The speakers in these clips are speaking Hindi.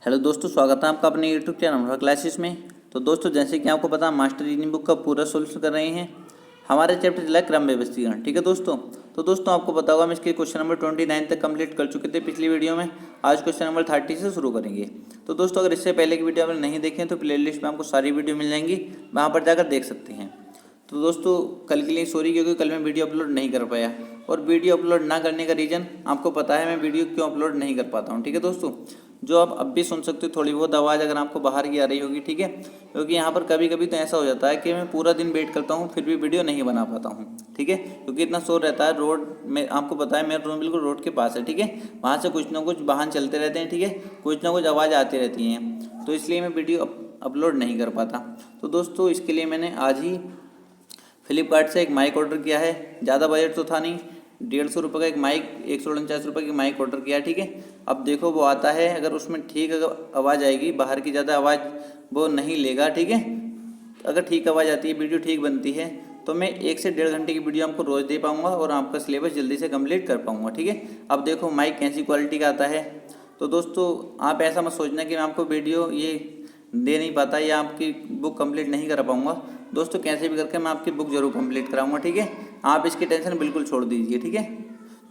हेलो दोस्तों, स्वागत है आपका अपने यूट्यूब चैनल क्लासेस में। तो दोस्तों, जैसे कि आपको पता मास्टर रीजनिंग बुक का पूरा सोल्यूशन कर रहे हैं। हमारे चैप्टर चला क्रम व्यवस्थीकरण, ठीक है दोस्तों। तो दोस्तों आपको पता होगा हम इसके क्वेश्चन नंबर 29 तक कंप्लीट कर चुके थे पिछली वीडियो में। आज क्वेश्चन नंबर 30 से शुरू करेंगे। तो दोस्तों अगर इससे पहले की वीडियो आपने नहीं देखें तो प्ले लिस्ट में आपको सारी वीडियो मिल जाएंगी, वहाँ पर जाकर देख सकते हैं। तो दोस्तों कल के लिए सॉरी, क्योंकि कल मैं वीडियो अपलोड नहीं कर पाया। और वीडियो अपलोड ना करने का रीज़न आपको पता है, मैं वीडियो क्यों अपलोड नहीं कर पाता हूँ, ठीक है दोस्तों। जो आप अब भी सुन सकते हो थोड़ी बहुत आवाज़ अगर आपको बाहर की आ रही होगी, ठीक है। क्योंकि यहाँ पर कभी कभी तो ऐसा हो जाता है कि मैं पूरा दिन वेट करता हूँ फिर भी वीडियो नहीं बना पाता हूँ, ठीक है। क्योंकि इतना शोर रहता है रोड में, आपको पता है मेरा रूम बिल्कुल रोड के पास है, ठीक है। वहाँ से कुछ ना कुछ वाहन चलते रहते हैं, ठीक है। कुछ ना कुछ आवाज़ आती रहती हैं, तो इसलिए मैं वीडियो अपलोड नहीं कर पाता। तो दोस्तों इसके लिए मैंने आज ही फ्लिपकार्ट से एक माइक ऑर्डर किया है। ज़्यादा बजट तो था नहीं, 150 रुपये का एक माइक, 149 रुपये की माइक ऑर्डर किया, ठीक है। अब देखो वो आता है, अगर उसमें ठीक आवाज़ आएगी, बाहर की ज़्यादा आवाज़ वो नहीं लेगा, ठीक है। अगर ठीक आवाज़ आती है, वीडियो ठीक बनती है, तो मैं 1 से 1.5 घंटे की वीडियो आपको रोज़ दे पाऊँगा और आपका सिलेबस जल्दी से कंप्लीट कर पाऊँगा, ठीक है। अब देखो माइक कैसी क्वालिटी का आता है। तो दोस्तों आप ऐसा मत सोचना कि मैं आपको वीडियो ये दे नहीं पाता या आपकी बुक कंप्लीट नहीं करा पाऊँगा। दोस्तों कैसे भी करके मैं आपकी बुक जरूर कंप्लीट कराऊंगा, ठीक है। आप इसकी टेंशन बिल्कुल छोड़ दीजिए, ठीक है।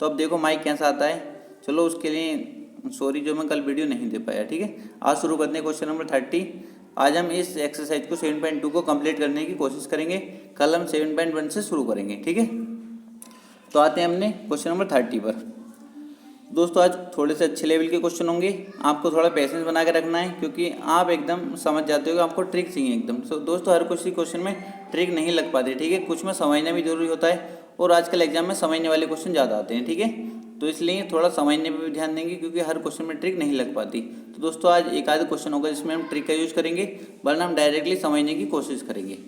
तो अब देखो माइक कैसा आता है। चलो उसके लिए सॉरी जो मैं कल वीडियो नहीं दे पाया, ठीक है। आज शुरू करते हैं क्वेश्चन नंबर 30। आज हम इस एक्सरसाइज को 7.2 को कंप्लीट करने की कोशिश करेंगे। कल हम 7.1 से शुरू करेंगे, ठीक है। तो आते हैं हमने क्वेश्चन नंबर 30 पर। दोस्तों आज थोड़े से अच्छे लेवल के क्वेश्चन होंगे, आपको थोड़ा पेशेंस बना के रखना है, क्योंकि आप एकदम समझ जाते हो कि आपको ट्रिक चाहिए एकदम। तो दोस्तों हर कुछ क्वेश्चन में ट्रिक नहीं लग पाती, ठीक है। कुछ में समझना भी जरूरी होता है, और आजकल एग्जाम में समझने वाले क्वेश्चन ज़्यादा आते हैं, ठीक है। तो इसलिए थोड़ा समझने पर भी ध्यान देंगे, क्योंकि हर क्वेश्चन में ट्रिक नहीं लग पाती। तो दोस्तों आज एक आध क्वेश्चन होगा जिसमें हम ट्रिक का यूज़ करेंगे, वरना हम डायरेक्टली समझने की कोशिश करेंगे,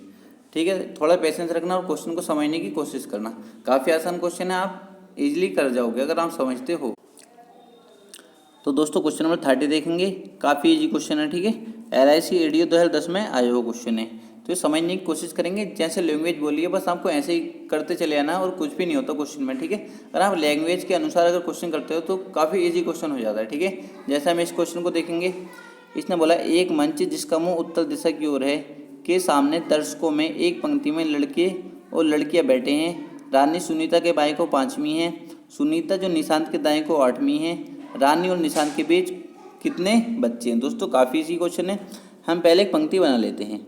ठीक है। थोड़ा पेशेंस रखना और क्वेश्चन को समझने की कोशिश करना। काफ़ी आसान क्वेश्चन है, आप इजीली कर जाओगे अगर आप समझते हो। तो दोस्तों क्वेश्चन नंबर 30 देखेंगे, काफ़ी इजी क्वेश्चन है, ठीक है। LIC एडीओ 2010 में आया हुआ क्वेश्चन है। तो ये समझने की कोशिश करेंगे, जैसे लैंग्वेज बोली है बस आपको ऐसे ही करते चले आना, और कुछ भी नहीं होता क्वेश्चन में, ठीक है। अगर आप लैंग्वेज के अनुसार अगर क्वेश्चन करते हो तो काफ़ी इजी क्वेश्चन हो जाता है, ठीक है। जैसे हम इस क्वेश्चन को देखेंगे, इसने बोला एक मंच जिसका मुँह उत्तर दिशा की ओर है के सामने दर्शकों में एक पंक्ति में लड़के और लड़कियाँ बैठे हैं। रानी सुनीता के बाएं को 5वीं है, सुनीता जो निशांत के दाएं को 8वीं है। रानी और निशांत के बीच कितने बच्चे हैं। दोस्तों काफ़ी इजी क्वेश्चन है, हम पहले एक पंक्ति बना लेते हैं।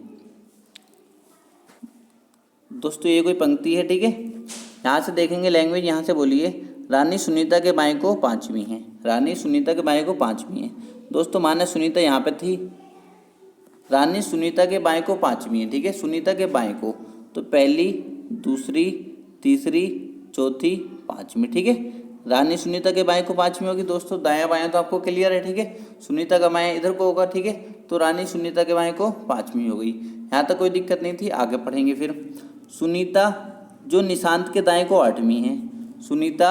दोस्तों ये कोई पंक्ति है, ठीक है। यहाँ से देखेंगे लैंग्वेज, यहाँ से बोलिए रानी सुनीता के बाएं को 5वीं है। रानी सुनीता के बाएं को 5वीं है। दोस्तों माने सुनीता यहाँ पे थी, रानी सुनीता के बाएं को 5वीं है, ठीक है। सुनीता के बाएं को, तो पहली, दूसरी, तीसरी, चौथी, 5वीं, ठीक है। रानी सुनीता के बाएं को 5वीं होगी। दोस्तों दायां बायां तो आपको क्लियर है, ठीक है। सुनीता का बायां इधर को होगा, ठीक है। तो रानी सुनीता के बाएं को 5वीं हो गई। यहाँ तक कोई दिक्कत नहीं थी, आगे पढ़ेंगे फिर। सुनीता जो निशांत के दाएं को 8वीं है। सुनीता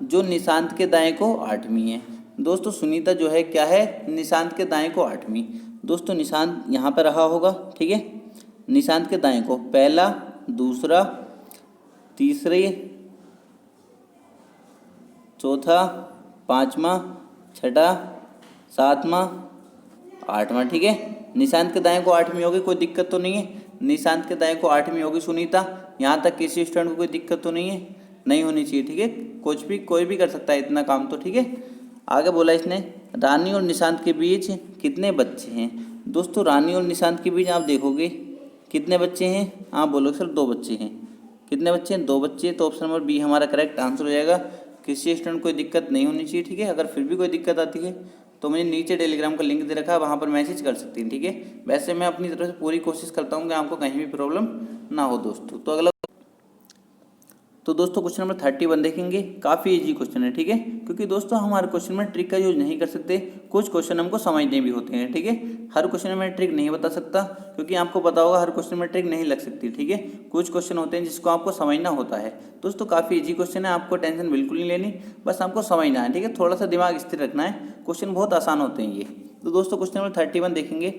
जो निशांत के दाएं को 8वीं है। दोस्तों सुनीता जो है क्या है, निशांत के दाएं को 8वीं। दोस्तों निशांत यहाँ पर रहा होगा, ठीक है। निशांत के दाएं को पहला, दूसरा, तीसरे, चौथा, 5वां, छठा, 7वां, 8वां, ठीक है। निशांत के दाएं को 8वीं होगी, कोई दिक्कत तो नहीं है। निशांत के दाएं को 8वीं होगी सुनीता। यहाँ तक किसी स्टूडेंट को कोई दिक्कत तो नहीं है, नहीं होनी चाहिए, ठीक है। कुछ भी कोई भी कर सकता है इतना काम, तो ठीक है। आगे बोला इसने रानी और निशांत के बीच कितने बच्चे हैं। दोस्तों रानी और निशांत के बीच आप देखोगे कितने बच्चे हैं, आप बोलोगे सर 2 बच्चे हैं। कितने बच्चे हैं, 2 बच्चे। तो ऑप्शन नंबर बी हमारा करेक्ट आंसर हो जाएगा। किसी स्टूडेंट कोई दिक्कत नहीं होनी चाहिए, ठीक है। अगर फिर भी कोई दिक्कत आती है तो मुझे नीचे टेलीग्राम का लिंक दे रखा है, वहाँ पर मैसेज कर सकती हैं, ठीक है। वैसे मैं अपनी तरफ से पूरी कोशिश करता हूँ कि आपको कहीं भी प्रॉब्लम ना हो दोस्तों। तो अगला, तो दोस्तों क्वेश्चन नंबर 31 देखेंगे, काफ़ी इजी क्वेश्चन है, ठीक है। क्योंकि दोस्तों हमारे क्वेश्चन में ट्रिक का यूज नहीं कर सकते, कुछ क्वेश्चन हमको समझने भी होते हैं, ठीक है। हर क्वेश्चन में मैं ट्रिक नहीं बता सकता, क्योंकि आपको पता होगा हर क्वेश्चन में ट्रिक नहीं लग सकती, ठीक है। कुछ क्वेश्चन होते हैं जिसको आपको समझना होता है। दोस्तों काफ़ी इजी क्वेश्चन है, आपको टेंशन बिल्कुल नहीं लेनी, बस आपको समझना है, ठीक है। थोड़ा सा दिमाग स्थिर रखना है, क्वेश्चन बहुत आसान होते हैं ये। तो दोस्तों क्वेश्चन नंबर 31 देखेंगे,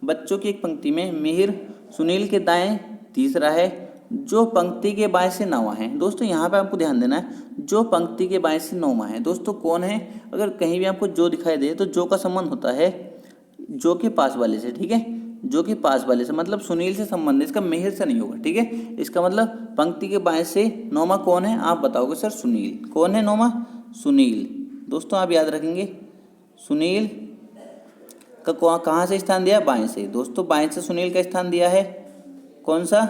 बच्चों की एक पंक्ति में मिहिर सुनील के दाएं तीसरा है, जो पंक्ति के बाएं से 9वां है। दोस्तों यहाँ पे आपको ध्यान देना है, जो पंक्ति के बाएं से 9वां है। दोस्तों कौन है, अगर कहीं भी आपको जो दिखाई दे तो जो का संबंध होता है जो के पास वाले से, ठीक है, जो कि पास वाले से मतलब सुनील से संबंधित, इसका मेहर से नहीं होगा, ठीक है। इसका मतलब पंक्ति के बाएं से नौमा कौन है, आप बताओगे सर सुनील। कौन है नौमा, सुनील। दोस्तों आप याद रखेंगे सुनील का कहाँ से स्थान दिया, बाएं से। दोस्तों बाएं से सुनील का स्थान दिया है कौन सा,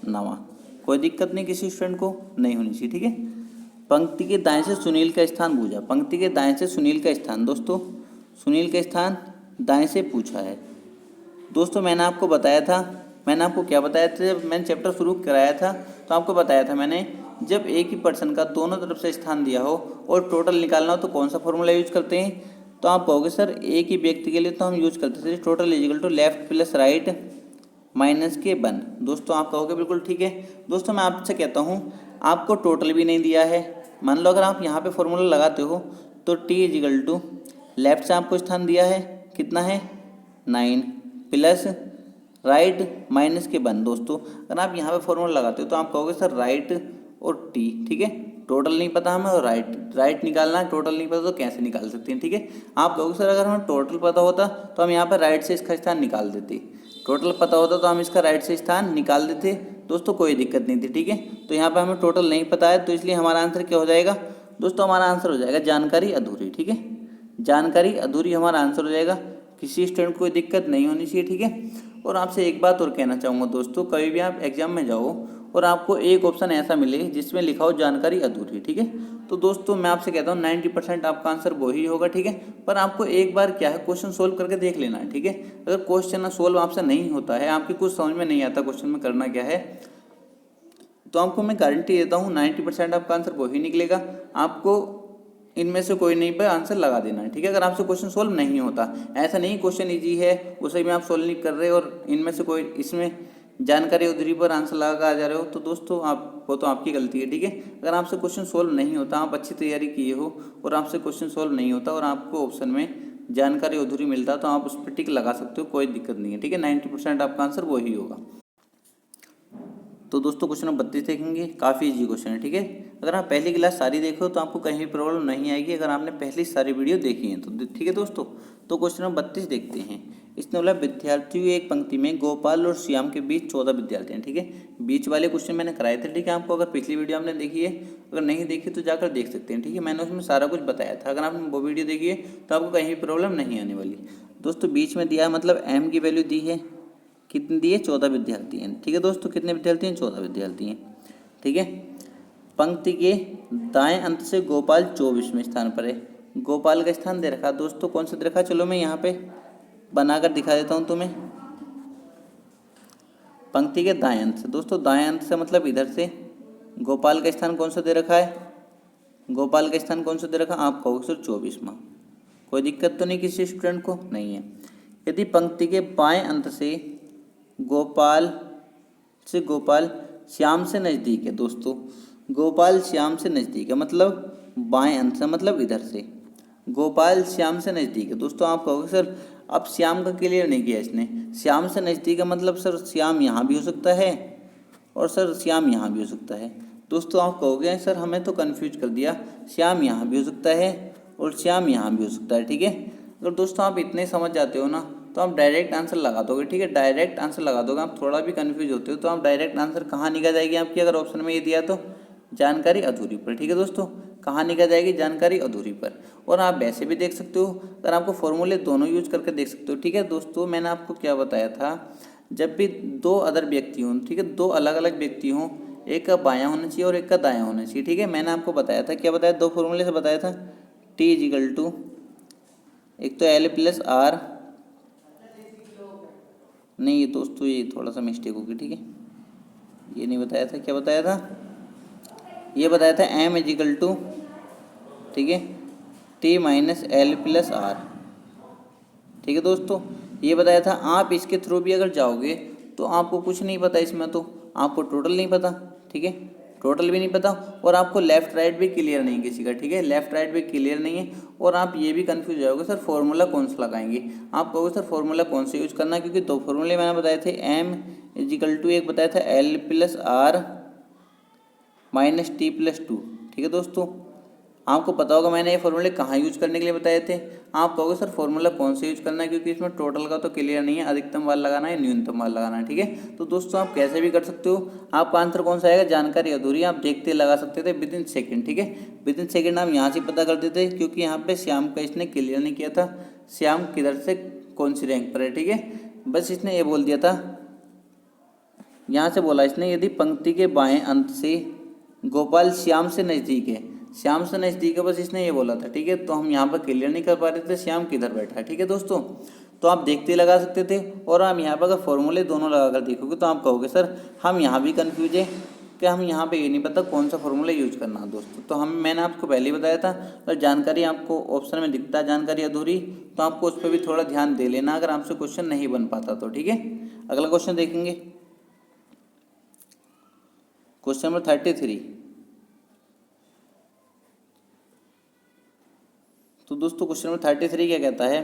नवा। कोई दिक्कत नहीं किसी स्टूडेंट को नहीं होनी चाहिए, ठीक है। पंक्ति के दाएं से सुनील का स्थान पूछा, पंक्ति के दाएं से सुनील का स्थान, दोस्तों सुनील का स्थान दाएं से पूछा है। दोस्तों मैंने आपको बताया था, मैंने आपको क्या बताया था, जब मैंने चैप्टर शुरू कराया था तो आपको बताया था मैंने, जब एक ही पर्सन का दोनों तरफ से स्थान दिया हो और टोटल निकालना हो तो कौन सा फॉर्मूला यूज करते हैं। तो आप कहोगे सर एक ही व्यक्ति के लिए तो हम यूज करते थे total is equal to left plus right minus के 1। दोस्तों आप कहोगे बिल्कुल ठीक है। दोस्तों मैं आपसे कहता हूँ आपको टोटल भी नहीं दिया है, मान लो अगर आप यहाँ पे फॉर्मूला लगाते हो तो टी इजिकल टू लेफ्ट से आपको स्थान दिया है कितना है 9 प्लस राइट माइनस के 1। दोस्तों अगर आप यहाँ पे फॉर्मूला लगाते हो तो आप कहोगे सर राइट और टी, ठीक है, टोटल नहीं पता हमें और राइट निकालना है, टोटल नहीं पता तो कैसे निकाल सकते हैं, ठीक है। आप कहोगे सर अगर हमें टोटल पता होता तो हम यहाँ पर राइट से इसका स्थान निकाल देते, टोटल पता होता तो हम इसका राइट से स्थान निकाल देते। दोस्तों कोई दिक्कत नहीं थी, ठीक है। तो यहाँ पर हमें टोटल नहीं पता है तो इसलिए हमारा आंसर क्या हो जाएगा दोस्तों, हमारा आंसर हो जाएगा जानकारी अधूरी, ठीक है, जानकारी अधूरी हमारा आंसर हो जाएगा। किसी स्टूडेंट को कोई दिक्कत नहीं होनी चाहिए, ठीक है। और आपसे एक बात और कहना चाहूँगा दोस्तों, कभी भी आप एग्जाम में जाओ और आपको एक ऑप्शन ऐसा मिले जिसमें लिखा हो जानकारी अधूरी, ठीक है, तो दोस्तों मैं आपसे कहता हूँ 90% आपका आंसर वही होगा, ठीक है। पर आपको एक बार क्या है क्वेश्चन सोल्व करके देख लेना है, ठीक है। अगर क्वेश्चन सोल्व आपसे नहीं होता है, आपकी कुछ समझ में नहीं आता क्वेश्चन में करना क्या है, तो आपको मैं गारंटी देता हूँ 90% आपका आंसर वही निकलेगा। आपको इनमें से कोई नहीं पर आंसर लगा देना है, ठीक है। अगर आपसे क्वेश्चन सोल्व नहीं होता, ऐसा नहीं क्वेश्चन इजी है उसे भी आप सोल्व नहीं कर रहे और इनमें से कोई इसमें जानकारी अधूरी पर आंसर लगा आ जा रहे हो, तो दोस्तों आप वो तो आपकी गलती है, ठीक है। अगर आपसे क्वेश्चन सोल्व नहीं होता, आप अच्छी तैयारी किए हो और आपसे क्वेश्चन सोल्व नहीं होता और आपको ऑप्शन में जानकारी अधूरी मिलता तो आप उस पर टिक लगा सकते हो, कोई दिक्कत नहीं है, ठीक है। 90% आपका आंसर वही होगा। तो दोस्तों क्वेश्चन नंबर 32 देखेंगे, काफ़ी इजी क्वेश्चन है, ठीक है। अगर आप पहली क्लास सारी देखो तो आपको कहीं भी प्रॉब्लम नहीं आएगी अगर आपने पहली सारी वीडियो देखी है तो, ठीक है दोस्तों। तो क्वेश्चन नंबर 32 देखते हैं। इसने बोला विद्यार्थियों एक पंक्ति में गोपाल और श्याम के बीच 14 विद्यार्थी हैं, ठीक है। बीच वाले क्वेश्चन मैंने कराए थे, ठीक है। आपको अगर पिछली वीडियो आपने देखी है, अगर नहीं देखी तो जाकर देख सकते हैं, ठीक है। मैंने उसमें सारा कुछ बताया था, अगर आपने वो वीडियो देखी है तो आपको कहीं भी प्रॉब्लम नहीं आने वाली। दोस्तों बीच में दिया मतलब एम की वैल्यू दी है, कितनी दी है 14 विद्यार्थी हैं, ठीक है दोस्तों। कितने विद्यार्थी हैं 14 विद्यार्थी हैं, ठीक है। पंक्ति के दाएं अंत से गोपाल 24वें स्थान पर है, गोपाल का स्थान दे रखा दोस्तों, कौन सा दे रखा, चलो मैं यहाँ पे बनाकर दिखा देता हूँ तुम्हें। पंक्ति के दाएं अंत से, दोस्तों दाएं अंत से मतलब इधर से गोपाल का स्थान कौन सा दे रखा है, गोपाल का स्थान कौन सा दे रखा, आप कहोगे सर 24वां। कोई दिक्कत तो नहीं किसी स्टूडेंट को, नहीं है। यदि पंक्ति के बाएं अंत से गोपाल श्याम से नज़दीक है, दोस्तों गोपाल श्याम से नज़दीक है मतलब बाएं अंत से मतलब इधर से गोपाल श्याम से नज़दीक है। दोस्तों आप कहोगे सर अब श्याम का क्लियर नहीं किया इसने, श्याम से नज़दीक है मतलब सर श्याम यहाँ भी हो सकता है और सर श्याम यहाँ भी हो सकता है। दोस्तों आप कहोगे सर हमें तो कन्फ्यूज कर दिया, श्याम यहाँ भी हो सकता है और श्याम यहाँ भी हो सकता है, ठीक है। अगर दोस्तों आप इतने समझ जाते हो ना तो आप डायरेक्ट आंसर लगा दोगे, ठीक है, डायरेक्ट आंसर लगा दोगे। आप थोड़ा भी कंफ्यूज होते हो तो आप डायरेक्ट आंसर कहाँ निकल जाएगी आपकी, अगर ऑप्शन में ये दिया तो जानकारी अधूरी पर, ठीक है दोस्तों, कहाँ निकल जाएगी जानकारी अधूरी पर। और आप वैसे भी देख सकते हो, अगर आपको फॉर्मूले दोनों यूज करके देख सकते हो, ठीक है दोस्तों। मैंने आपको क्या बताया था, जब भी दो अदर व्यक्ति हों, ठीक है, दो अलग अलग व्यक्ति हों, एक का बायाँ होना चाहिए और एक का दायाँ होना चाहिए, ठीक है। मैंने आपको बताया था, क्या बताया, दो फॉर्मूले से बताया था, टी इजिकल टू एक तो एल प्लस आर, नहीं ये दोस्तों ये थोड़ा सा मिस्टेक होगी, ठीक है, ये नहीं बताया था, क्या बताया था, ये बताया था एम इजिकल टू, ठीक है, T minus L plus R, ठीक है दोस्तों, ये बताया था। आप इसके थ्रू भी अगर जाओगे तो आपको कुछ नहीं पता इसमें, तो आपको टोटल नहीं पता, ठीक है, टोटल भी नहीं पता और आपको लेफ्ट राइट भी क्लियर नहीं किसी का, ठीक है, लेफ्ट राइट भी क्लियर नहीं है और आप ये भी कंफ्यूज जाओगे सर फॉर्मूला कौन सा लगाएंगे। आप कहोगे सर फॉर्मूला कौन सा यूज करना है, क्योंकि दो फॉर्मूले मैंने बताए थे, एम इजिकल टू एक बताया था L plus R minus T plus two, ठीक है दोस्तों, आपको पता होगा मैंने ये फॉर्मूले कहाँ यूज करने के लिए बताए थे। आप कहोगे सर फॉर्मूला कौन से यूज करना है, क्योंकि इसमें टोटल का तो क्लियर नहीं है, अधिकतम वाला लगाना है न्यूनतम वाला लगाना है। ठीक है, तो दोस्तों आप कैसे भी कर सकते हो। आपका आंसर कौन सा आएगा, जानकारी अधूरी आप देखते लगा सकते थे विद इन सेकेंड। ठीक है, विद इन सेकेंड आप यहाँ से पता कर देते, क्योंकि यहाँ पे श्याम का इसने क्लियर नहीं किया था, श्याम किधर से कौन सी रैंक पर है। ठीक है, बस इसने ये बोल दिया था, यहाँ से बोला इसने, यदि पंक्ति के बाएं अंत से गोपाल श्याम से नज़दीक है, श्याम से नज़दीक है, बस इसने ये बोला था। ठीक है, तो हम यहाँ पर क्लियर नहीं कर पा रहे थे श्याम किधर बैठा है। ठीक है दोस्तों, तो आप देखते लगा सकते थे। और हम यहाँ पर अगर फॉर्मूले दोनों लगा कर देखोगे तो आप कहोगे सर हम यहाँ भी कन्फ्यूज है कि हम यहाँ पे ये नहीं पता कौन सा फॉर्मूला यूज करना है। दोस्तों तो मैंने आपको पहले ही बताया था, अगर जानकारी आपको ऑप्शन में दिखता है जानकारी अधूरी, तो आपको उस पर भी थोड़ा ध्यान दे लेना अगर आपसे क्वेश्चन नहीं बन पाता तो। ठीक है, अगला क्वेश्चन देखेंगे, क्वेश्चन नंबर 33। तो दोस्तों क्वेश्चन नंबर 33 क्या कहता है,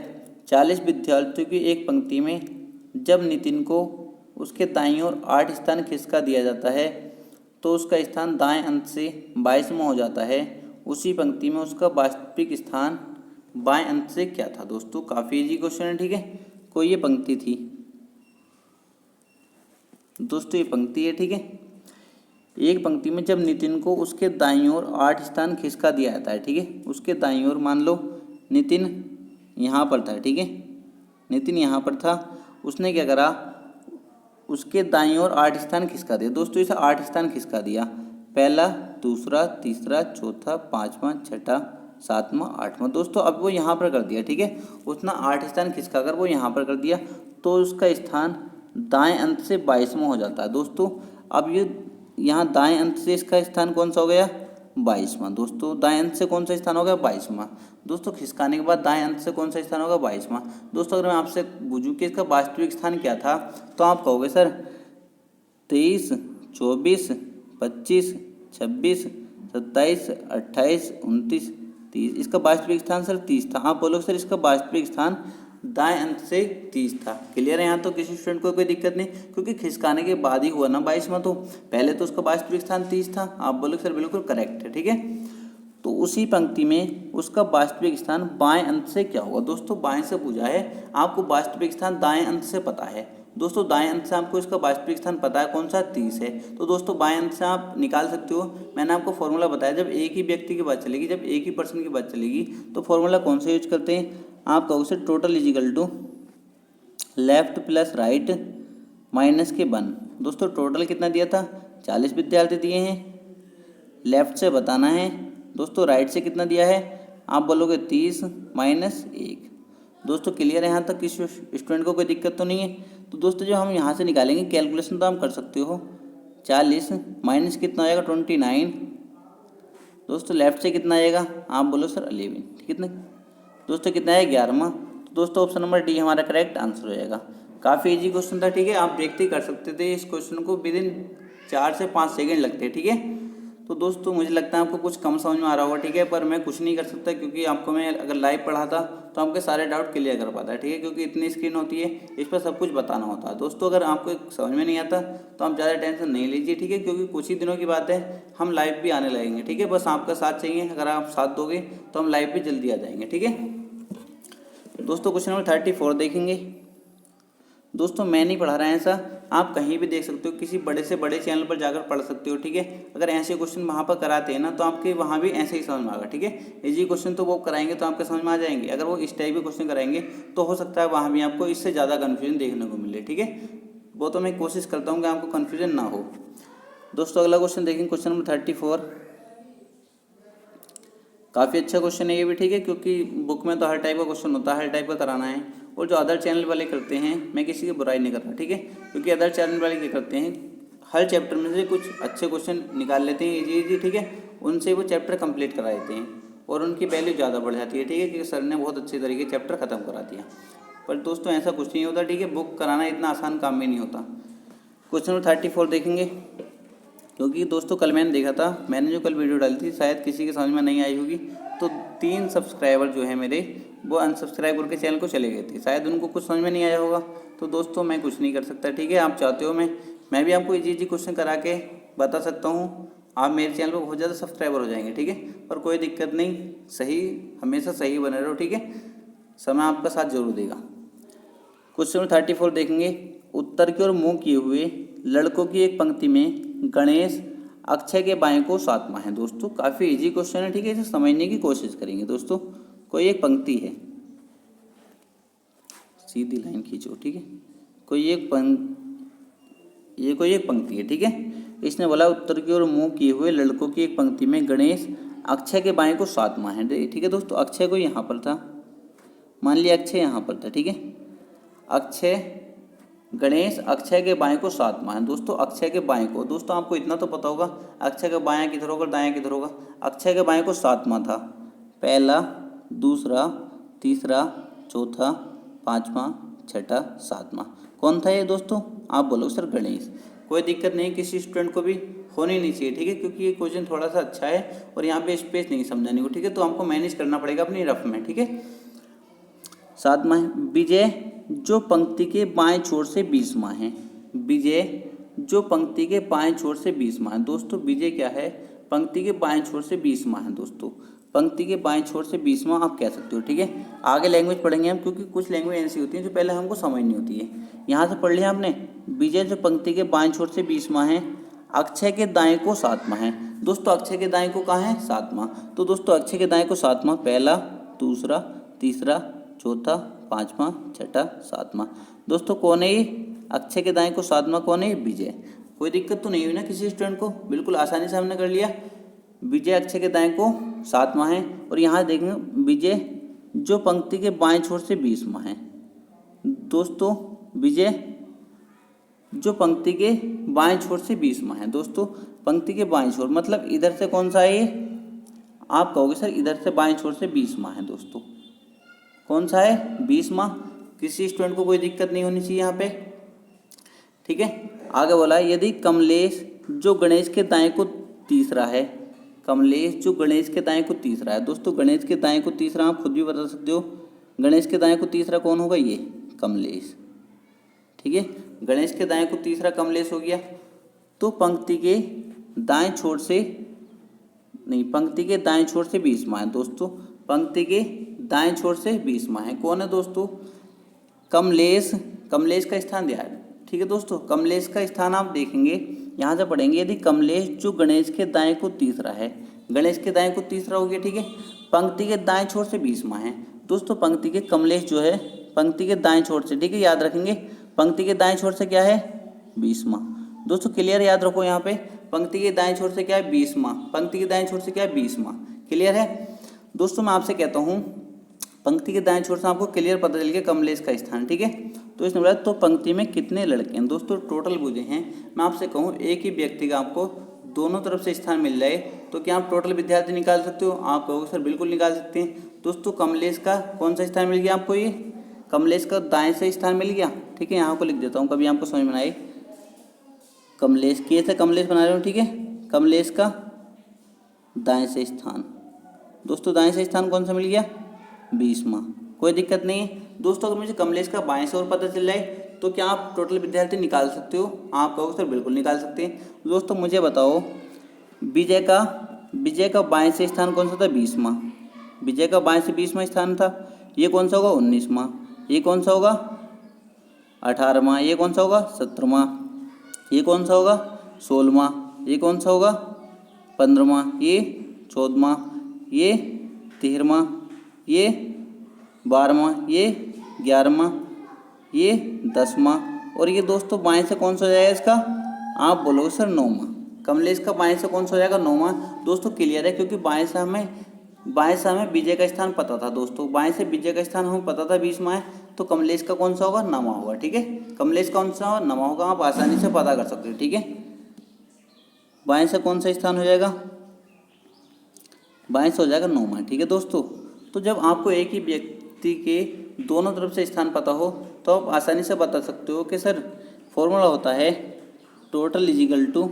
40 विद्यार्थियों की एक पंक्ति में जब नितिन को उसके दाईं ओर 8 स्थान खिसका दिया जाता है तो उसका स्थान दाएं अंत से 22वां हो जाता है। उसी पंक्ति में उसका वास्तविक स्थान बाएं अंत से क्या था। दोस्तों काफ़ी इजी क्वेश्चन है। ठीक है, कोई ये पंक्ति थी दोस्तों, ये पंक्ति है। ठीक है, एक पंक्ति में जब नितिन को उसके दाईं ओर 8 स्थान खिसका दिया जाता है। ठीक है, उसके दाईं ओर मान लो नितिन यहाँ पर था। ठीक है, नितिन यहाँ पर था, उसने क्या करा, उसके दाईं ओर 8 स्थान खिसका दिया। दोस्तों इसे 8 स्थान खिसका दिया, पहला, दूसरा, तीसरा, चौथा, 5वां, 6वां, 7वां, 8वां। दोस्तों अब वो यहाँ पर कर दिया। ठीक है, उसने 8 स्थान खिसका कर वो यहाँ पर कर दिया, तो उसका स्थान दाएं अंत से 22वां हो जाता है। दोस्तों अब ये यहाँ दाएं अंत से इसका स्थान कौन सा हो गया, 22वां। दोस्तों दाएं अंत से कौन सा स्थान होगा, 22वां। दोस्तों खिसकाने के बाद दाएं अंत से कौन सा स्थान होगा, 22वां। दोस्तों अगर मैं आपसे पूछूं कि इसका वास्तविक स्थान क्या था, तो आप कहोगे सर 23, 24, 25, 26, 27, 28, 29, 30। इसका वास्तविक स्थान सर 30 था। आप बोलोगे सर इसका वास्तविक स्थान दाएं अंत से 30 था। क्लियर है, यहाँ तो किसी स्टूडेंट को कोई दिक्कत नहीं, क्योंकि खिसकाने के बाद ही हुआ ना 22वां, तो पहले तो उसका वास्तविक स्थान 30 था। आप बोलोगे सर बिल्कुल करेक्ट है। ठीक है, तो उसी पंक्ति में उसका वास्तविक स्थान बाएं अंत से क्या होगा। दोस्तों बाएं से पूछा है, आपको वास्तविक स्थान दाएं अंत से पता है। दोस्तों दाएं अंत से आपको इसका वास्तविक स्थान पता है कौन सा, 30 है। तो दोस्तों बाएं अंत से आप निकाल सकते हो। मैंने आपको फॉर्मूला बताया, जब एक ही व्यक्ति की बात चलेगी, जब एक ही पर्सन की बात चलेगी, तो फॉर्मूला कौन सा यूज करते हैं, आप कहोगे sir total is equal to left plus right minus के 1। दोस्तों टोटल कितना दिया था, 40 विद्यार्थी दिए हैं, लेफ्ट से बताना है। दोस्तों राइट से कितना दिया है, आप बोलोगे 30 माइनस 1। दोस्तों क्लियर है, यहाँ तक किसी स्टूडेंट को कोई दिक्कत तो नहीं है। तो दोस्तों जो हम यहाँ से निकालेंगे कैलकुलेशन तो हम कर सकते हो, 40 माइनस कितना आएगा 29। दोस्तों लेफ्ट से कितना आएगा, आप बोलो सर 11। कितना दोस्तों कितना है, 11वां। तो दोस्तों ऑप्शन नंबर डी हमारा करेक्ट आंसर हो जाएगा। काफ़ी इजी क्वेश्चन था। ठीक है, आप देखते ही कर सकते थे इस क्वेश्चन को, विद इन 4 से 5 सेकेंड लगते हैं। ठीक है, तो दोस्तों मुझे लगता है आपको कुछ कम समझ में आ रहा होगा। ठीक है, पर मैं कुछ नहीं कर सकता, क्योंकि आपको मैं अगर लाइव पढ़ाता तो आपके सारे डाउट क्लियर कर पाता। ठीक है, क्योंकि इतनी स्क्रीन होती है, इस पर सब कुछ बताना होता है। दोस्तों अगर आपको समझ में नहीं आता तो आप ज़्यादा टेंशन नहीं लीजिए। ठीक है, क्योंकि कुछ ही दिनों की बात है, हम लाइव भी आने लगेंगे। ठीक है, बस आपका साथ चाहिए, अगर आप साथ दोगे तो हम लाइव भी जल्दी आ जाएंगे। ठीक है दोस्तों, क्वेश्चन नंबर 34 देखेंगे। दोस्तों मैं नहीं पढ़ा रहा है ऐसा, आप कहीं भी देख सकते हो, किसी बड़े से बड़े चैनल पर जाकर पढ़ सकते हो। ठीक है, अगर ऐसे क्वेश्चन वहाँ पर कराते हैं ना, तो आपके वहाँ भी ऐसे ही समझ में आएगा। ठीक है, इजी क्वेश्चन तो वो कराएंगे तो आपके समझ में आ जाएंगे। अगर वो इस टाइप के क्वेश्चन कराएंगे तो हो सकता है वहाँ भी आपको इससे ज़्यादा कन्फ्यूजन देखने को मिले। ठीक है, वो तो मैं कोशिश करता हूँ कि आपको कन्फ्यूजन ना हो। दोस्तों अगला क्वेश्चन देखेंगे, क्वेश्चन नंबर 34। काफ़ी अच्छा क्वेश्चन है ये भी। ठीक है, क्योंकि बुक में तो हर टाइप का क्वेश्चन होता है, हर टाइप का कराना है। और जो अदर चैनल वाले करते हैं, मैं किसी की बुराई नहीं कर रहा। ठीक है, क्योंकि अदर चैनल वाले क्या करते हैं, हर चैप्टर में से कुछ अच्छे क्वेश्चन निकाल लेते हैं इजी इजी। ठीक है, उनसे वो चैप्टर कंप्लीट करा देते हैं और उनकी वैल्यू ज़्यादा बढ़ जाती है। ठीक है, क्योंकि सर ने बहुत अच्छे तरीके चैप्टर ख़त्म करा दिया। पर दोस्तों ऐसा कुछ नहीं होता। ठीक है, बुक कराना इतना आसान काम भी नहीं होता। क्वेश्चन नंबर 34 देखेंगे, क्योंकि दोस्तों कल मैंने देखा था, मैंने जो कल वीडियो डाली थी शायद किसी के समझ में नहीं आई होगी, तो 3 सब्सक्राइबर जो है मेरे, वो अनसब्सक्राइब करके चैनल को चले गए थे। शायद उनको कुछ समझ में नहीं आया होगा। तो दोस्तों मैं कुछ नहीं कर सकता। ठीक है, आप चाहते हो मैं भी आपको इजी क्वेश्चन करा के बता सकता हूँ, आप मेरे चैनल पर बहुत ज़्यादा सब्सक्राइबर हो जाएंगे, ठीक है। पर कोई दिक्कत नहीं, सही हमेशा सही बने रहो, ठीक है। समय आपका साथ जरूर देगा। क्वेश्चन नंबर 34 देखेंगे। उत्तर की ओर मुंह किए हुए लड़कों की एक पंक्ति में गणेश अक्षय के बाएं को सातवां है। दोस्तों काफ़ी इजी क्वेश्चन है, ठीक है। इसे समझने की कोशिश करेंगे दोस्तों। कोई एक पंक्ति है, सीधी लाइन खींचो, ठीक है। कोई एक पंक्ति है, ठीक है। इसने बोला उत्तर की ओर मुंह किए हुए लड़कों की एक पंक्ति में गणेश अक्षय के बाएं को सातवां है, ठीक है दोस्तों। अक्षय को यहाँ पर था, मान लिया अक्षय यहाँ पर था, ठीक है। अक्षय गणेश अक्षय के बाएं को सातवां है। दोस्तों अक्षय के बाएं को, दोस्तों आपको इतना तो पता होगा अक्षय का बायां किधर होगा, दायां किधर होगा। अक्षय के बाएं को सातवां था, पहला, दूसरा, तीसरा, चौथा, पाँचवां, छठा, सातवां। कौन था ये दोस्तों? आप बोलो सर गणेश। कोई दिक्कत नहीं, किसी स्टूडेंट को भी होनी नहीं चाहिए, ठीक है, क्योंकि ये क्वेश्चन थोड़ा सा अच्छा है और यहाँ पे स्पेस नहीं समझाने को, ठीक है। तो हमको मैनेज करना पड़ेगा अपनी रफ में, ठीक है। सातवां है विजय जो पंक्ति के बाएं छोर से 20वां है। विजय जो पंक्ति के बाएं छोर से 20वां है। दोस्तों विजय क्या है? पंक्ति के बाएं छोर से 20वां है। दोस्तों पंक्ति के बाएं छोर से 20वां आप कह सकते हो, ठीक है। आगे लैंग्वेज पढ़ेंगे हम, क्योंकि कुछ लैंग्वेज ऐसी होती है जो पहले हमको समझनी होती है। यहाँ से पढ़ लिया हमने, विजय जो पंक्ति के बाएं छोर से 20वां है, अक्षय के दाएं को सातवां है। दोस्तों अक्षय के दाएं को कहाँ है? सातवां। तो दोस्तों अक्षय के दाएं को सातवां, पहला, दूसरा, तीसरा, चौथा, पाँचवां, छठा, सातवां। दोस्तों कौन है ये? अक्षय के दाएं को सातवां कौन है? विजय। कोई दिक्कत तो नहीं हुई ना किसी स्टूडेंट को? बिल्कुल आसानी से हमने कर लिया। विजय अक्षय के दाएं को सातवां है, और यहाँ देखेंगे विजय जो पंक्ति के बाएं छोर से 20वां है। दोस्तों विजय जो पंक्ति के बाएं छोर से 20वां है। दोस्तों पंक्ति के बाएं छोर मतलब इधर से कौन सा है ये? आप कहोगे सर इधर से बाएं छोर से 20वां है। दोस्तों कौन सा है? 20वां। किसी स्टूडेंट को कोई दिक्कत नहीं होनी चाहिए यहाँ पे, ठीक है। आगे बोला यदि कमलेश जो गणेश के दाएं को तीसरा है, कमलेश जो गणेश के दाएं को तीसरा है। दोस्तों गणेश के दाएं को तीसरा आप खुद भी बता सकते हो। गणेश के दाएं को तीसरा कौन होगा? ये कमलेश, ठीक है। गणेश के दाएं को तीसरा कमलेश हो गया। तो पंक्ति के दाएं छोर से नहीं, पंक्ति के दाएं छोर से 20वां है। दोस्तों पंक्ति के दाएं छोर से 20वां है। कौन है दोस्तों? कमलेश। कमलेश का स्थान दिया है, ठीक है दोस्तों। कमलेश का स्थान आप देखेंगे, यहाँ से पढ़ेंगे यदि कमलेश जो गणेश के दाएं को तीसरा है, गणेश के दाएं को तीसरा हो गया, ठीक है। पंक्ति के दाएं छोर से 20वां है। दोस्तों पंक्ति के कमलेश जो है पंक्ति के दाएं छोर से, ठीक है, याद रखेंगे पंक्ति के दाएं छोर से क्या है? 20वां। दोस्तों क्लियर, याद रखो यहाँ पे पंक्ति के दाएं छोर से क्या है? 20वां। पंक्ति के दाएं छोर से क्या है? 20वां। क्लियर है दोस्तों? मैं आपसे कहता हूँ पंक्ति के दाएं छोर से आपको क्लियर पता चल गया कमलेश का स्थान, ठीक है। तो इसने बोला तो पंक्ति में कितने लड़के हैं? दोस्तों टोटल बुझे हैं। मैं आपसे कहूँ एक ही व्यक्ति का आपको दोनों तरफ से स्थान मिल जाए तो क्या आप टोटल विद्यार्थी निकाल सकते हो? आप कहोगे सर बिल्कुल निकाल सकते हैं। दोस्तों कमलेश का कौन सा स्थान मिल गया आपको? ये कमलेश का दाएं से स्थान मिल गया, ठीक है। यहाँ को लिख देता हूँ, कभी आपको समझ में आए। कमलेश के से कमलेश बना रहे हो, ठीक है। कमलेश का दाएं से स्थान, दोस्तों दाएं से स्थान कौन सा मिल गया? 20वां। कोई दिक्कत नहीं है दोस्तों। अगर मुझे कमलेश का बाएं से और पता चल जाए तो क्या आप टोटल विद्यार्थी निकाल सकते हो? आप कहोगे सर बिल्कुल निकाल सकते हैं। दोस्तों मुझे बताओ विजय का बाएं से स्थान कौन सा था? 20वां। विजय का बाएं से 20वां स्थान था। ये कौन सा होगा? 19वां। ये कौन सा होगा? 18वां। ये कौन सा होगा? 17वां। ये कौन सा होगा? 16वां। ये कौन सा होगा? 15वां। ये 14वां। ये 13वां। ये 12वां। ये 11वां। ये 10वां। और ये दोस्तों बाएं से कौन सा हो जाएगा इसका? आप बोलोगे सर 9वां। कमलेश का बाएं से कौन सा हो जाएगा? 9वां। दोस्तों क्लियर है, क्योंकि बाएं से हमें विजय का स्थान पता था। दोस्तों बाएं से विजय का स्थान हमें पता था 20वां है, तो कमलेश का कौन सा होगा? 9वां होगा, ठीक है। कमलेश कौन सा होगा? 9वां होगा। आप आसानी से पता कर सकते हो, ठीक है। बाएं से कौन सा स्थान हो जाएगा? बाएं से हो जाएगा 9वां, ठीक है दोस्तों। तो जब आपको एक ही व्यक्ति के दोनों तरफ से स्थान पता हो तो आप आसानी से बता सकते हो कि सर फॉर्मूला होता है total is equal to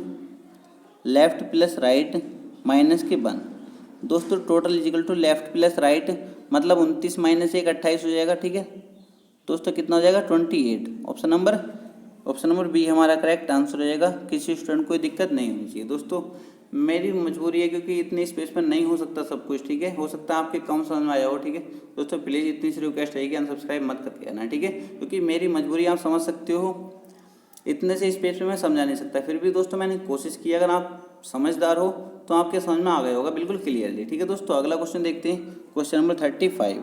left plus right minus के 1। दोस्तों total is equal to left plus right मतलब 29 माइनस 1 28 हो जाएगा, ठीक है दोस्तों। कितना हो जाएगा? 28। ऑप्शन नंबर बी हमारा करेक्ट आंसर हो जाएगा। किसी स्टूडेंट को कोई दिक्कत नहीं होनी चाहिए दोस्तों। मेरी मजबूरी है क्योंकि इतनी स्पेस में नहीं हो सकता सब कुछ, ठीक है। हो सकता है आपके कम समझ में आया हो, ठीक है दोस्तों। प्लीज़ इतनी सी रिक्वेस्ट रहेगी, अनसब्सक्राइब मत करके आना, ठीक है, क्योंकि मेरी मजबूरी आप समझ सकते हो, इतने से स्पेस में मैं समझा नहीं सकता। फिर भी दोस्तों मैंने कोशिश की, अगर आप समझदार हो तो आपके समझ में आ गया होगा बिल्कुल क्लियरली, ठीक है दोस्तों। अगला क्वेश्चन देखते हैं, क्वेश्चन नंबर 35।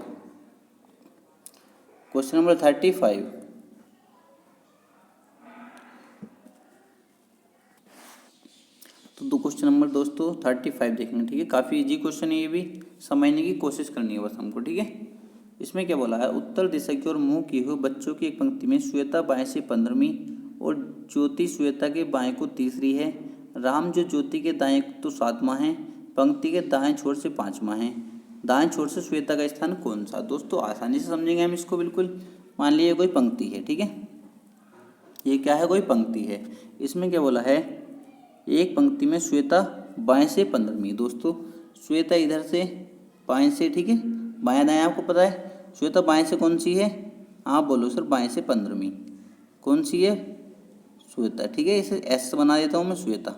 क्वेश्चन नंबर 35, तो दो क्वेश्चन नंबर दोस्तों 35 देखेंगे, ठीक है। काफ़ी इजी क्वेश्चन है, ये भी समझने की कोशिश करनी है बस हमको, ठीक है। इसमें क्या बोला है, उत्तर दिशा की ओर मुंह किए हुए बच्चों की एक पंक्ति में श्वेता बाएं से 15वीं और ज्योति श्वेता के बाएं को तीसरी है। राम जो ज्योति के दाएं तो 7वां है, पंक्ति के दाएं छोर से 5वां है। दाएं छोर से श्वेता का स्थान कौन सा। दोस्तों आसानी से समझेंगे हम इसको बिल्कुल। मान लीजिए कोई पंक्ति है, ठीक है, ये क्या है, कोई पंक्ति है। इसमें क्या बोला है, एक पंक्ति में श्वेता बाएं से 15वीं। दोस्तों श्वेता इधर से बाएं से, ठीक है, बाएं दाएं आपको पता है। श्वेता बाएं से कौन सी है, आप बोलो सर, बाएं से 15वीं कौन सी है, श्वेता, ठीक है। इसे एस बना देता हूँ मैं, श्वेता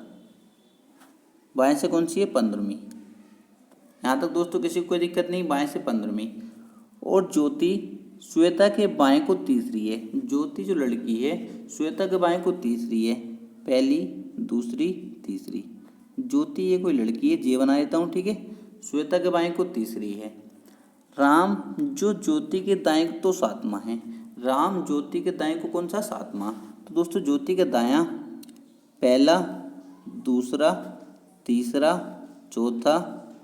बाएं से कौन सी है, 15वीं। यहाँ तक दोस्तों किसी को कोई दिक्कत नहीं, बाएं से 15वीं। और ज्योति श्वेता के बाएं को तीसरी है। ज्योति जो लड़की है श्वेता के बाएं को तीसरी है, पहली दूसरी तीसरी। ज्योति ये कोई लड़की है, जे बना देता हूँ, ठीक है। श्वेता के बाएं को तीसरी है। राम जो ज्योति के दाएं तो 7वां है। राम ज्योति के दाएं को कौन सा, 7वां। तो दोस्तों ज्योति के दायां पहला दूसरा तीसरा चौथा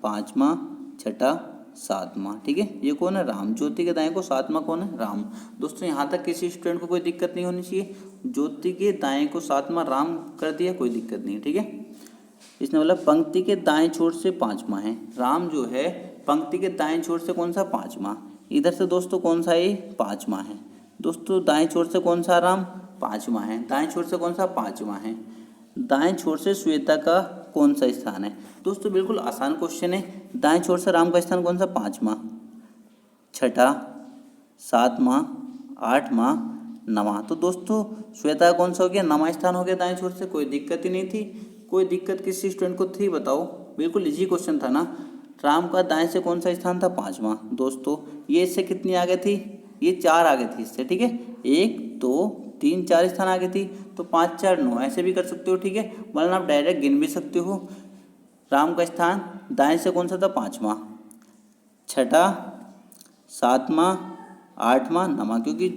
5वां छठा 7वां, ठीक है। ये कौन है, राम। ज्योति के दाएं को 7वां कौन है, राम। दोस्तों यहाँ तक किसी स्टूडेंट को कोई दिक्कत नहीं होनी चाहिए। ज्योति के दाएं को 7वां राम कर दिया, कोई दिक्कत नहीं, ठीक है। इसने बोला पंक्ति के दाएं छोर से 5वां है। राम जो है पंक्ति के दाएं छोर से कौन सा, 5वां। इधर से दोस्तों कौन सा, ये 5वां है। दोस्तों दाएं छोर से कौन सा, राम 5वां है। दाएं छोर से कौन सा, 5वां है। दाएं छोर से श्वेता का कौन सा स्थान है। दोस्तों बिल्कुल आसान क्वेश्चन है। दाएं छोर से राम का स्थान कौन सा, 5वां, छठा 7वां 8वां 9वां। तो दोस्तों श्वेता कौन सा हो गया, 9वां स्थान हो गया दाएं छोर से। कोई दिक्कत ही नहीं थी। कोई दिक्कत किसी स्टूडेंट को थी बताओ, बिल्कुल इजी क्वेश्चन था ना। राम का दाएं से कौन सा स्थान था, 5वां। दोस्तों ये इससे कितनी आगे थी, ये 4 आगे थी इससे, ठीक है। 1 2 3 4 स्थान आगे थी, तो 5 4 9 ऐसे भी कर सकते हो, ठीक है। वरना आप डायरेक्ट गिन भी सकते हो। राम का स्थान दाएं से कौन सा था, 5वां, छठा 7वां 8वां 9वां, क्योंकि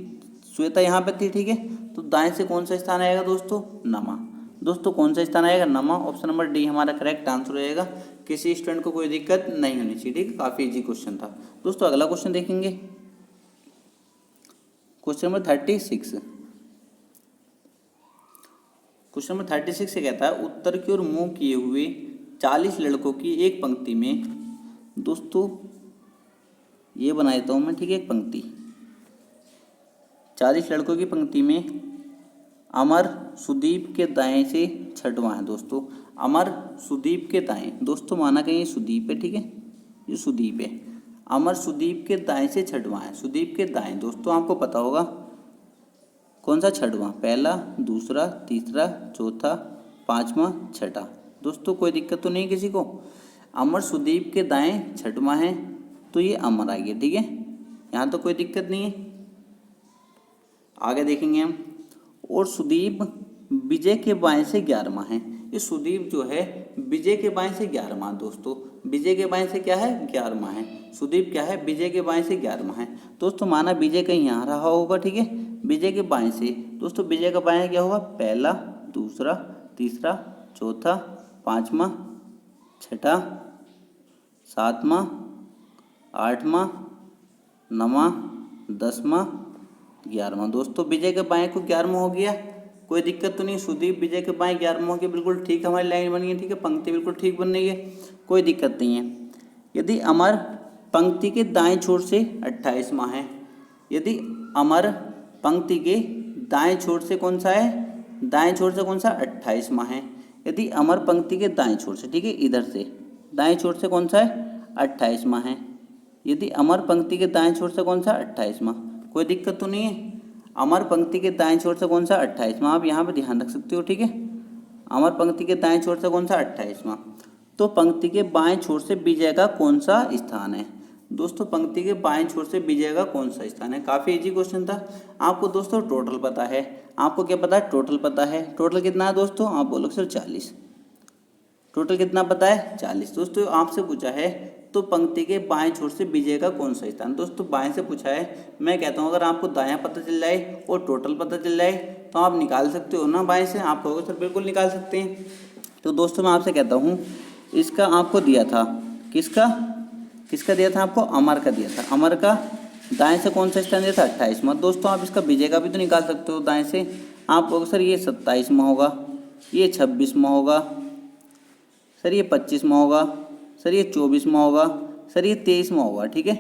श्वेता यहाँ पे थी, ठीक है। तो दाएं से कौन सा स्थान आएगा दोस्तों, 9वां। दोस्तों कौन सा स्थान आएगा, 9वां। ऑप्शन नंबर डी हमारा करेक्ट आंसर रहेगा। किसी स्टूडेंट को कोई दिक्कत नहीं होनी चाहिए, ठीक है। काफ़ी इजी क्वेश्चन था दोस्तों। अगला क्वेश्चन देखेंगे, क्वेश्चन नंबर 36। क्वेश्चन नंबर 36 से कहता है, उत्तर की ओर मुंह किए हुए 40 लड़कों की एक पंक्ति में। दोस्तों ये बना देता हूँ मैं, ठीक है, एक पंक्ति। 40 लड़कों की पंक्ति में अमर सुदीप के दाएं से 6वां है। दोस्तों अमर सुदीप के दाएं, दोस्तों माना कहीं सुदीप है, ठीक है, ये सुदीप है। अमर सुदीप के दाएं से 6वां है। सुदीप के दाएं दोस्तों आपको पता होगा कौन सा, 6वां, पहला दूसरा तीसरा चौथा 5वां छठा। दोस्तों कोई दिक्कत तो नहीं किसी को। अमर सुदीप के दाएं 6वां है, तो ये अमर आ गया, ठीक है। यहाँ तो कोई दिक्कत नहीं है। आगे देखेंगे हम। और सुदीप विजय के बाएं से 11वां है। ये सुदीप जो है विजय के बाएं से 11वां। दोस्तों विजय के बाएं से क्या है, 11वां है। सुदीप क्या है, विजय के बाएं से 11वां है। दोस्तों माना विजय कहीं यहाँ रहा होगा, ठीक है, विजय के बाएं से। दोस्तों विजय का बाएं क्या होगा, पहला दूसरा तीसरा चौथा 5वां छठा 7वां 8वां 9वां 10वां 11वां। दोस्तों विजय के बाएं को 11वां हो गया, कोई दिक्कत तो नहीं। सुदीप विजय के बाएं 11वां हो गया, बिल्कुल ठीक हमारी लाइन बनी है, ठीक है, पंक्ति बिल्कुल ठीक बन रही है, कोई दिक्कत नहीं है। यदि अमर पंक्ति के दाएं छोर से 28वां है। यदि अमर पंक्ति के दाएं छोर से कौन सा है, दाएं छोर से कौन सा, 28वां है। यदि अमर पंक्ति के दाएं छोर से, ठीक है, इधर से दाएं छोर से कौन सा है, 28वां है। यदि अमर पंक्ति के दाएं छोर से कौन सा, 28वां, कोई दिक्कत तो नहीं है। अमर पंक्ति के दाएं छोर से कौन सा, 28वां, आप यहाँ पे ध्यान रख सकते हो, ठीक है। अमर पंक्ति के दाएं छोर से कौन सा 28वां। तो पंक्ति के बाएं छोर से विजय का कौन सा स्थान है। दोस्तों पंक्ति के बाएं छोर से विजय का कौन सा स्थान है। काफ़ी इजी क्वेश्चन था। आपको दोस्तों टोटल पता है। आपको क्या पता है, टोटल पता है। टोटल कितना है दोस्तों, आप बोलो सर 40। टोटल कितना पता है, 40। दोस्तों आपसे पूछा है तो पंक्ति के बाएं छोर से विजय का कौन सा स्थान। दोस्तों बाएं से पूछा है, मैं कहता हूँ अगर आपको दायां पता चल जाए और टोटल पता चल जाए तो आप निकाल सकते हो ना बाएं से। आप कहोगे सर बिल्कुल निकाल सकते हैं। तो दोस्तों मैं आपसे कहता हूँ इसका आपको दिया था, किसका दिया था आपको, अमर का दिया था। अमर का दाएं से कौन सा स्थान दिया था, 28वां। दोस्तों आप इसका विजय का भी तो निकाल सकते हो दाएं से। आप कहोगे सर ये 27वां होगा, ये 26वां होगा, सर ये 25वां होगा, सर ये 24वां होगा, सर ये 23वां होगा। ठीक है,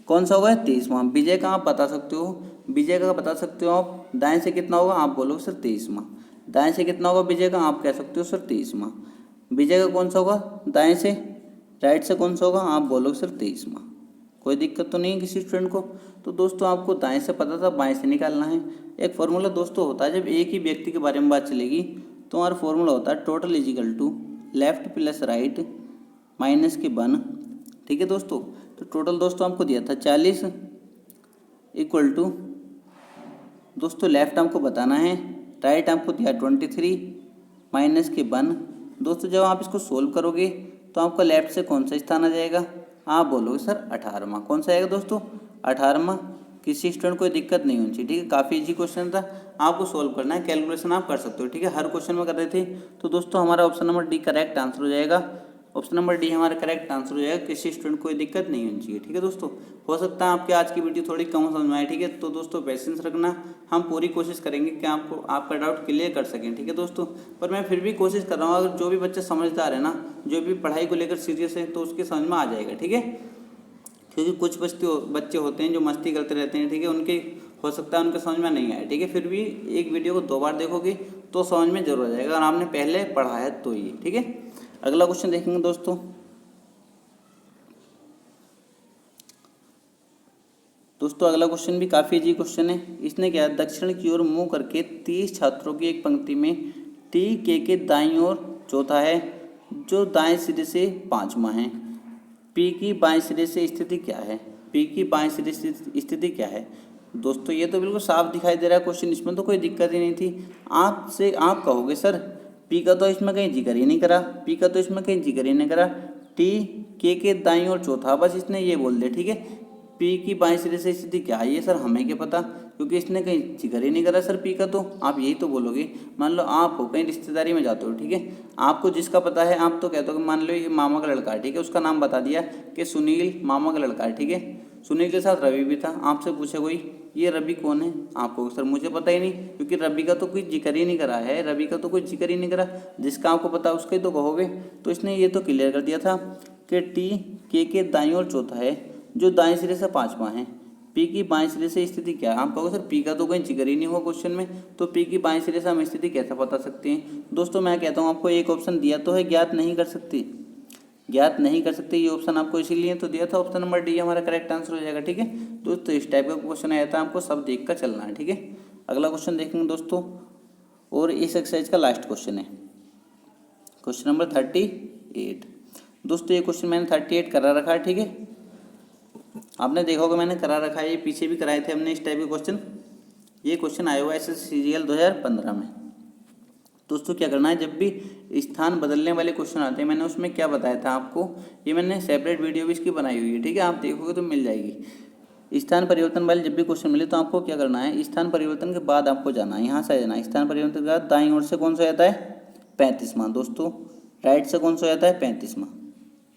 कौन सा होगा, 23वां। विजय का आप बता सकते हो, विजय का बता सकते हो आप। दाएं से कितना होगा, आप बोलोगे सर 23वां। दाएं से कितना होगा विजय का, आप कह सकते हो सर 23वां। विजय का कौन सा होगा दाएं से, राइट से कौन सा होगा, आप बोलोगे सर 23वां। कोई दिक्कत तो नहीं है किसी स्टूडेंट को। तो दोस्तों आपको दाएं से पता था, बाएं से निकालना है। एक फॉर्मूला दोस्तों होता है, जब एक ही व्यक्ति के बारे में बात चलेगी तो हमारा फॉर्मूला होता है total is equal to left plus right minus के 1। ठीक है दोस्तों, तो टोटल दोस्तों आपको दिया था 40 इक्वल टू, दोस्तों लेफ्ट हमको बताना है, राइट आपको दिया 23 माइनस के 1। दोस्तों जब आप इसको सोल्व करोगे तो आपका लेफ्ट से कौन सा स्थान आ जाएगा, आप बोलोगे सर 18वां। कौन सा आएगा दोस्तों, 18वां। किसी स्टूडेंट कोई दिक्कत नहीं होनी चाहिए। ठीक है, काफ़ी इजी क्वेश्चन था, आपको सोल्व करना है, कैलकुलेशन आप कर सकते हो। ठीक है, हर क्वेश्चन में कर रहे थे। तो दोस्तों हमारा option number D correct answer हो जाएगा। ऑप्शन नंबर डी हमारा करेक्ट आंसर हो जाएगा। किसी स्टूडेंट को कोई दिक्कत नहीं होनी चाहिए। ठीक है दोस्तों, हो सकता है आपके आज की वीडियो थोड़ी कम समझ में आए। ठीक है, तो दोस्तों पेशेंस रखना, हम पूरी कोशिश करेंगे कि आपको आपका डाउट क्लियर कर सकें। ठीक है दोस्तों, पर मैं फिर भी कोशिश कर रहा हूँ, अगर जो भी बच्चे समझदार है ना, जो भी पढ़ाई को लेकर सीरियस है, तो उसके समझ में आ जाएगा। ठीक है, क्योंकि कुछ बच्चे होते हैं जो मस्ती करते रहते हैं। ठीक है, उनके हो सकता है उनके समझ में नहीं आए। ठीक है, फिर भी एक वीडियो को 2 बार देखोगे तो समझ में जरूर आ जाएगा, अगर आपने पहले पढ़ा है तो ये। ठीक है, अगला क्वेश्चन देखेंगे दोस्तों। अगला क्वेश्चन भी काफ़ी इजी क्वेश्चन है। इसने क्या, दक्षिण की ओर मुंह करके 30 छात्रों की एक पंक्ति में टी के दाईं ओर चौथा है, जो दाएं सिरे से 5वां है। पी की बाएं सिरे से स्थिति क्या है, पी की बाएं सिरे से स्थिति क्या है। दोस्तों ये तो बिल्कुल साफ दिखाई दे रहा है क्वेश्चन, इसमें तो कोई दिक्कत ही नहीं थी। आपसे आप कहोगे सर पी का तो इसमें कहीं जिक्र ही नहीं करा, पी का तो इसमें कहीं जिक्र ही नहीं करा, टी के दाईं ओर चौथा, बस इसने ये बोल दिया। ठीक है, पी की बाएं सिरे से स्थिति क्या है, ये सर हमें क्या पता, क्योंकि इसने कहीं जिक्र ही नहीं करा सर पी का। तो आप यही तो बोलोगे, मान लो आप हो कहीं रिश्तेदारी में जाते हो। ठीक है, आपको जिसका पता है आप तो कहते हो कि मान लो ये मामा का लड़का है। ठीक है, उसका नाम बता दिया कि सुनील मामा का लड़का है। ठीक है, सुनील के साथ रवि भी था। आपसे पूछे कोई ये रवि कौन है, आपको सर मुझे पता ही नहीं, क्योंकि रवि का तो कोई जिक्र ही नहीं करा है, रवि का तो कोई जिक्र ही नहीं करा। जिसका आपको पता उसका ही तो कहोगे। तो इसने ये तो क्लियर कर दिया था कि टी के दाईं ओर चौथा है, जो दाएं सिरे से 5वां है। पी की बाएं सिरे से स्थिति क्या है, आप कहोगे सर पी का तो कहीं जिक्र ही नहीं हुआ क्वेश्चन में, तो पी की बाएं सिरे से हम स्थिति कैसे बता सकते हैं। दोस्तों मैं कहता हूँ आपको एक ऑप्शन दिया तो है, ज्ञात नहीं कर सकते, ज्ञात नहीं कर सकते, ये ऑप्शन आपको इसीलिए तो दिया था। ऑप्शन नंबर डी हमारा करेक्ट आंसर हो जाएगा। ठीक है दोस्तों, इस टाइप का क्वेश्चन आया था, आपको सब देख कर चलना है। ठीक है, अगला क्वेश्चन देखेंगे दोस्तों, और इस एक्सरसाइज का लास्ट क्वेश्चन है, क्वेश्चन नंबर 38। दोस्तों ये क्वेश्चन मैंने 38 करा रखा है। ठीक है, आपने देखा होगा मैंने करा रखा है, ये पीछे भी कराए थे हमने इस टाइप के क्वेश्चन। ये क्वेश्चन आया हुआ है SSCGL 2015 में। दोस्तों क्या करना है, जब भी स्थान बदलने वाले क्वेश्चन आते हैं, मैंने उसमें क्या बताया था आपको, ये मैंने सेपरेट वीडियो भी इसकी बनाई हुई है। ठीक है, आप देखोगे तो मिल जाएगी। स्थान परिवर्तन वाले जब भी क्वेश्चन मिले तो आपको क्या करना है, स्थान परिवर्तन के बाद आपको जाना है, यहाँ से जाना है। स्थान परिवर्तन के बाद दाईं ओर से कौन सा आता है, 35वां। दोस्तों राइट से कौन सा आता है, 35वां।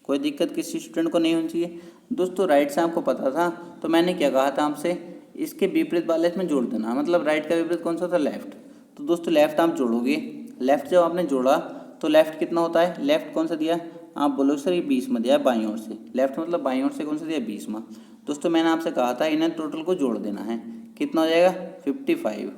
कोई दिक्कत किसी स्टूडेंट को नहीं होनी चाहिए। दोस्तों राइट से आपको पता था, तो मैंने क्या कहा था आपसे, इसके विपरीत वाले इसमें जोड़ देना, मतलब राइट का विपरीत कौन सा था, लेफ्ट। तो दोस्तों लेफ्ट आप जोड़ोगे, लेफ्ट जब आपने जोड़ा तो लेफ्ट कितना होता है, लेफ्ट कौन सा दिया, आप बोलोगे सर ये 20 में दिया है बाईं ओर से। लेफ्ट मतलब बाईं ओर से कौन सा दिया, 20वां। दोस्तों मैंने आपसे कहा था इन्हें टोटल को जोड़ देना है, कितना हो जाएगा, 55।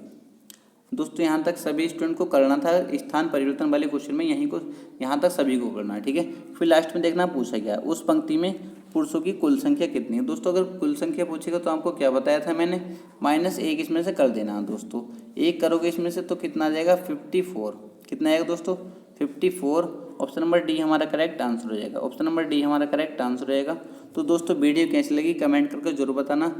दोस्तों यहाँ तक सभी स्टूडेंट को करना था, स्थान परिवर्तन वाले क्वेश्चन में यहाँ तक सभी को करना है। ठीक है, फिर लास्ट में देखना पूछा गया उस पंक्ति में पुरुषों की कुल संख्या कितनी है। दोस्तों अगर कुल संख्या पूछेगा तो आपको क्या बताया था मैंने, -1 इसमें से कर देना। दोस्तों 1 करोगे इसमें से तो कितना आ जाएगा, 54। कितना आएगा दोस्तों 54। ऑप्शन नंबर डी हमारा करेक्ट आंसर हो जाएगा। ऑप्शन नंबर डी हमारा करेक्ट आंसर हो जाएगा। तो दोस्तों वीडियो कैसी लगी कमेंट करके जरूर बताना।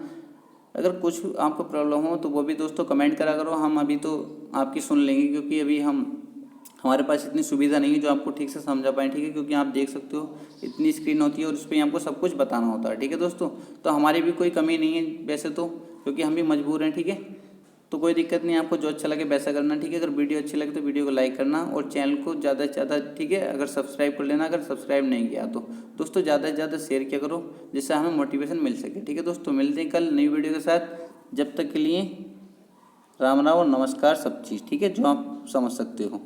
अगर कुछ आपको प्रॉब्लम हो तो वो भी दोस्तों कमेंट करा करो, हम अभी तो आपकी सुन लेंगे, क्योंकि अभी हमारे पास इतनी सुविधा नहीं है जो आपको ठीक से समझा पाएँ, ठीक है। क्योंकि आप देख सकते हो इतनी स्क्रीन होती है और उस पर आपको सब कुछ बताना होता है, ठीक है दोस्तों। तो हमारी भी कोई कमी नहीं है वैसे तो, क्योंकि हम भी मजबूर हैं, ठीक है। तो कोई दिक्कत नहीं, आपको जो अच्छा लगे वैसा करना, ठीक है। अगर वीडियो अच्छी लगे तो वीडियो को लाइक करना और चैनल को ज़्यादा से ज़्यादा, ठीक है, अगर सब्सक्राइब कर लेना, अगर सब्सक्राइब नहीं किया तो दोस्तों ज़्यादा से ज़्यादा शेयर किया करो, जिससे हमें मोटिवेशन मिल सके, ठीक है दोस्तों। मिलते हैं कल नई वीडियो के साथ, जब तक के लिए राम राम और नमस्कार सब चीज़, ठीक है, जो आप समझ सकते हो।